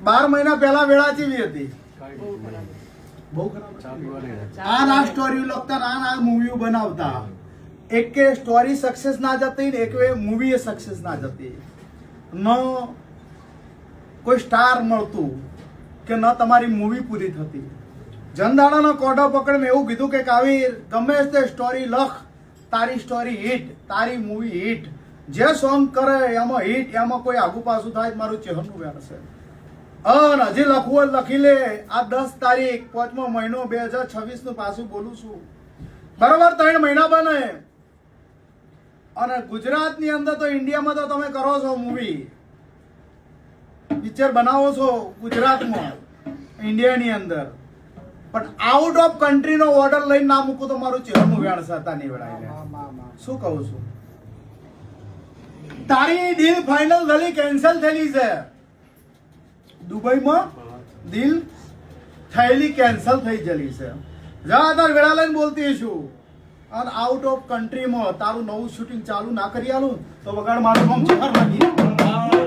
12 મહિના પહેલા વેળા જેવી હતી, બહુ ખરાબ. આ સ્ટોરી લખતા આ મૂવી બનાવતા, એક સ્ટોરી સક્સેસ ના જતી ને એક મૂવી સક્સેસ ના જતી, ન કોઈ સ્ટાર મળતું કે ન તમારી મૂવી પૂરી થતી. જનદાણાનો કોઢો પકડીને એવું કીધું કે આવી ગમે તે સ્ટોરી લખ, તારી સ્ટોરી હિટ, તારી મૂવી હિટ, જે સોંગ કરે એમાં હિટ, એમાં કોઈ આગુ પાછું થાય મારું ચહેરનું વેણ છે. અને હજી લખવું હોય લખી લે. આ 10 તારીખ 5મો મહિનો 2026 નું પાછું બોલું છું, બરોબર 3 મહિના બને. અને ગુજરાતની અંદર તો ઇન્ડિયામાં તો તમે કરો છો મૂવી, પિક્ચર બનાવો છો ગુજરાતમાં ઇન્ડિયાની અંદર, પણ આઉટ ઓફ કન્ટ્રી નો ઓર્ડર લઈને ના મૂકું તો મારું ચહેરનું વેણ સતા નહીં વેળાય. શું કહું છું? તારી ડીલ ફાઇનલ થયેલી, કેન્સલ થયેલી છે દુબઈમાં, ડીલ થયેલી કેન્સલ થઈ ગયેલી છે. જા તાર વેળા લઈને બોલતી છું. અને આઉટ ઓફ કન્ટ્રીમાં તારું નવું શૂટિંગ ચાલુ ના કરી આલું તો વગાડ મારું કામ ચહેર લાગી.